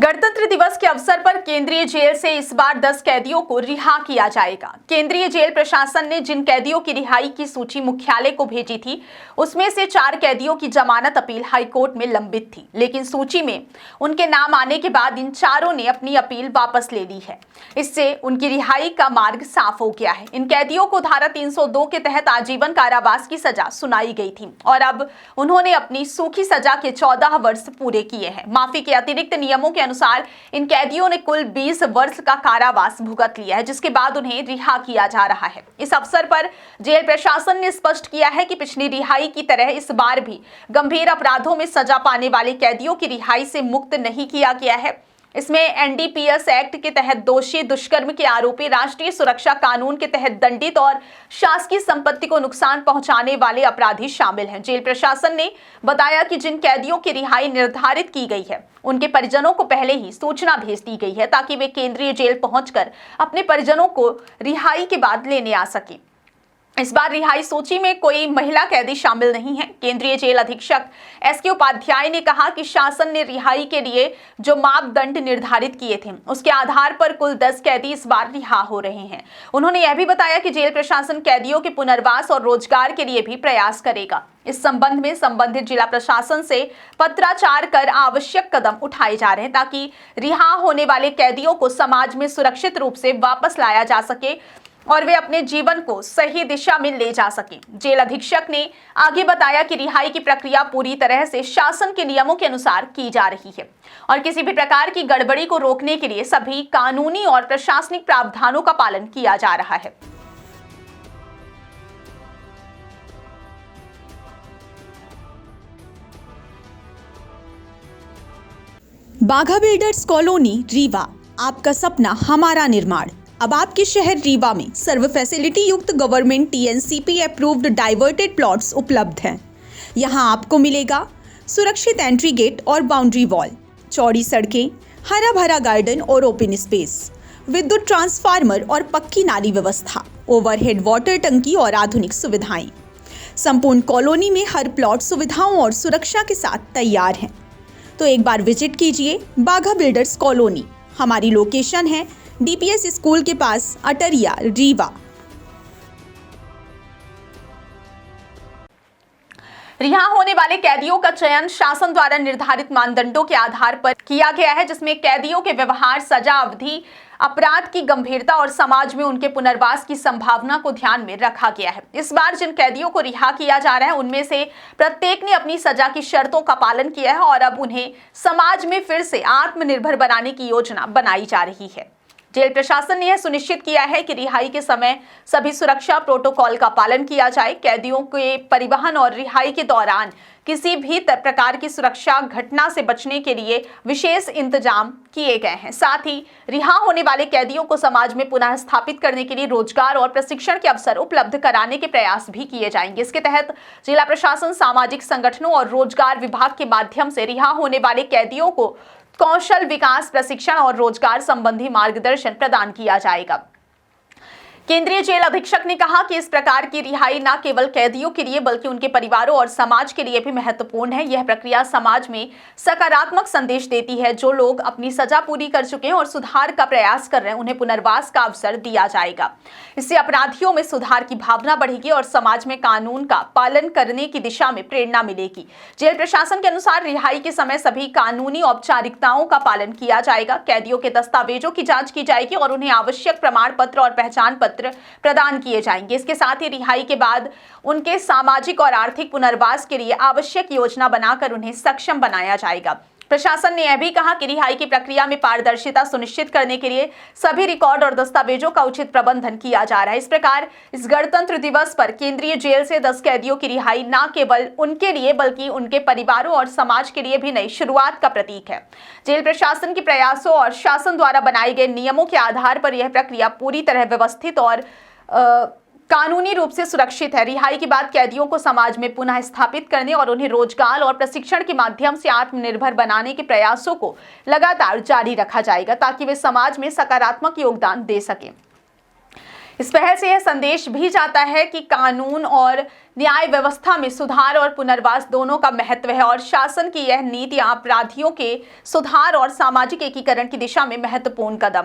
गणतंत्र दिवस के अवसर पर केंद्रीय जेल से इस बार 10 कैदियों को रिहा किया जाएगा। केंद्रीय जेल प्रशासन ने जिन कैदियों की रिहाई की सूची मुख्यालय को भेजी थी, उसमें से 4 कैदियों की जमानत अपील हाईकोर्ट में लंबित थी, लेकिन सूची में उनके नाम आने के बाद इन चारों ने अपनी अपील वापस ले ली है। इससे उनकी रिहाई का मार्ग साफ हो गया है। इन कैदियों को धारा 302 के तहत आजीवन कारावास की सजा सुनाई गई थी और अब उन्होंने अपनी सूखी सजा के 14 वर्ष पूरे किए हैं। माफी के अतिरिक्त नियमों के अनुसार इन कैदियों ने कुल 20 वर्ष का कारावास भुगत लिया है, जिसके बाद उन्हें रिहा किया जा रहा है। इस अवसर पर जेल प्रशासन ने स्पष्ट किया है कि पिछली रिहाई की तरह इस बार भी गंभीर अपराधों में सजा पाने वाले कैदियों की रिहाई से मुक्त नहीं किया गया है। इसमें एनडीपीएस एक्ट के तहत दोषी, दुष्कर्म के आरोपी, राष्ट्रीय सुरक्षा कानून के तहत दंडित और शासकीय संपत्ति को नुकसान पहुंचाने वाले अपराधी शामिल हैं। जेल प्रशासन ने बताया कि जिन कैदियों की रिहाई निर्धारित की गई है, उनके परिजनों को पहले ही सूचना भेज दी गई है ताकि वे केंद्रीय जेल पहुंचकर अपने परिजनों को रिहाई के बाद लेने आ सकें। इस बार रिहाई सूची में कोई महिला कैदी शामिल नहीं है। केंद्रीय जेल अधीक्षक एसके उपाध्याय ने कहा कि शासन ने रिहाई के लिए जो मापदंड निर्धारित किए थे, उसके आधार पर कुल 10 कैदी इस बार रिहा हो रहे हैं। उन्होंने यह भी बताया कि जेल प्रशासन कैदियों के पुनर्वास और रोजगार के लिए भी प्रयास करेगा। इस संबंध में संबंधित जिला प्रशासन से पत्राचार कर आवश्यक कदम उठाए जा रहे हैं ताकि रिहा होने वाले कैदियों को समाज में सुरक्षित रूप से वापस लाया जा सके और वे अपने जीवन को सही दिशा में ले जा सकें। जेल अधीक्षक ने आगे बताया कि रिहाई की प्रक्रिया पूरी तरह से शासन के नियमों के अनुसार की जा रही है और किसी भी प्रकार की गड़बड़ी को रोकने के लिए सभी कानूनी और प्रशासनिक प्रावधानों का पालन किया जा रहा है। बाघा बिल्डर्स कॉलोनी रीवा, आपका सपना हमारा निर्माण। अब आपके शहर रीवा में सर्व फैसिलिटी युक्त government TNCP approved diverted plots उपलब्ध हैं। यहां आपको मिलेगा सुरक्षित एंट्री गेट और बाउंड्री वॉल, चौड़ी सड़कें, हरा भरा गार्डन और ओपन स्पेस, विद्युत ट्रांसफार्मर और पक्की नाली व्यवस्था, ओवरहेड वाटर टंकी और आधुनिक सुविधाएं। संपूर्ण कॉलोनी में हर प्लॉट सुविधाओं और सुरक्षा के साथ तैयार है। तो एक बार विजिट कीजिए बाघा बिल्डर्स कॉलोनी। हमारी लोकेशन है डीपीएस स्कूल के पास, अटरिया, रीवा। रिहा होने वाले कैदियों का चयन शासन द्वारा निर्धारित मानदंडों के आधार पर किया गया है, जिसमें कैदियों के व्यवहार, सजा अवधि, अपराध की गंभीरता और समाज में उनके पुनर्वास की संभावना को ध्यान में रखा गया है। इस बार जिन कैदियों को रिहा किया जा रहा है, उनमें से प्रत्येक ने अपनी सजा की शर्तों का पालन किया है और अब उन्हें समाज में फिर से आत्मनिर्भर बनाने की योजना बनाई जा रही है। जेल प्रशासन ने यह सुनिश्चित किया है कि रिहाई के समय सभी सुरक्षा प्रोटोकॉल का पालन किया जाए। कैदियों के परिवहन और रिहाई के दौरान किसी भी प्रकार की सुरक्षा घटना से बचने के लिए विशेष इंतजाम किए गए हैं। साथ ही रिहा होने वाले कैदियों को समाज में पुनः स्थापित करने के लिए रोजगार और प्रशिक्षण के अवसर उपलब्ध कराने के प्रयास भी किए जाएंगे। इसके तहत जिला प्रशासन, सामाजिक संगठनों और रोजगार विभाग के माध्यम से रिहा होने वाले कैदियों को कौशल विकास, प्रशिक्षण और रोजगार संबंधी मार्गदर्शन प्रदान किया जाएगा। केंद्रीय जेल अधीक्षक ने कहा कि इस प्रकार की रिहाई न केवल कैदियों के लिए बल्कि उनके परिवारों और समाज के लिए भी महत्वपूर्ण है। यह प्रक्रिया समाज में सकारात्मक संदेश देती है। जो लोग अपनी सजा पूरी कर चुके हैं और सुधार का प्रयास कर रहे हैं, उन्हें पुनर्वास का अवसर दिया जाएगा। इससे अपराधियों में सुधार की भावना बढ़ेगी और समाज में कानून का पालन करने की दिशा में प्रेरणा मिलेगी। जेल प्रशासन के अनुसार रिहाई के समय सभी कानूनी औपचारिकताओं का पालन किया जाएगा। कैदियों के दस्तावेजों की जांच की जाएगी और उन्हें आवश्यक प्रमाण पत्र और पहचान पत्र प्रदान किए जाएंगे। इसके साथ ही रिहाई के बाद उनके सामाजिक और आर्थिक पुनर्वास के लिए आवश्यक योजना बनाकर उन्हें सक्षम बनाया जाएगा। प्रशासन ने यह भी कहा कि रिहाई की प्रक्रिया में पारदर्शिता सुनिश्चित करने के लिए सभी रिकॉर्ड और दस्तावेजों का उचित प्रबंधन किया जा रहा है। इस प्रकार इस गणतंत्र दिवस पर केंद्रीय जेल से 10 कैदियों की रिहाई न केवल उनके लिए बल्कि उनके परिवारों और समाज के लिए भी नई शुरुआत का प्रतीक है। जेल प्रशासन के प्रयासों और शासन द्वारा बनाए गए नियमों के आधार पर यह प्रक्रिया पूरी तरह व्यवस्थित और कानूनी रूप से सुरक्षित है। रिहाई के बाद कैदियों को समाज में पुनः स्थापित करने और उन्हें रोजगार और प्रशिक्षण के माध्यम से आत्मनिर्भर बनाने के प्रयासों को लगातार जारी रखा जाएगा ताकि वे समाज में सकारात्मक योगदान दे सकें। इस पहल से यह संदेश भी जाता है कि कानून और न्याय व्यवस्था में सुधार और पुनर्वास दोनों का महत्व है और शासन की यह नीतियां अपराधियों के सुधार और सामाजिक एकीकरण की दिशा में महत्वपूर्ण कदम है।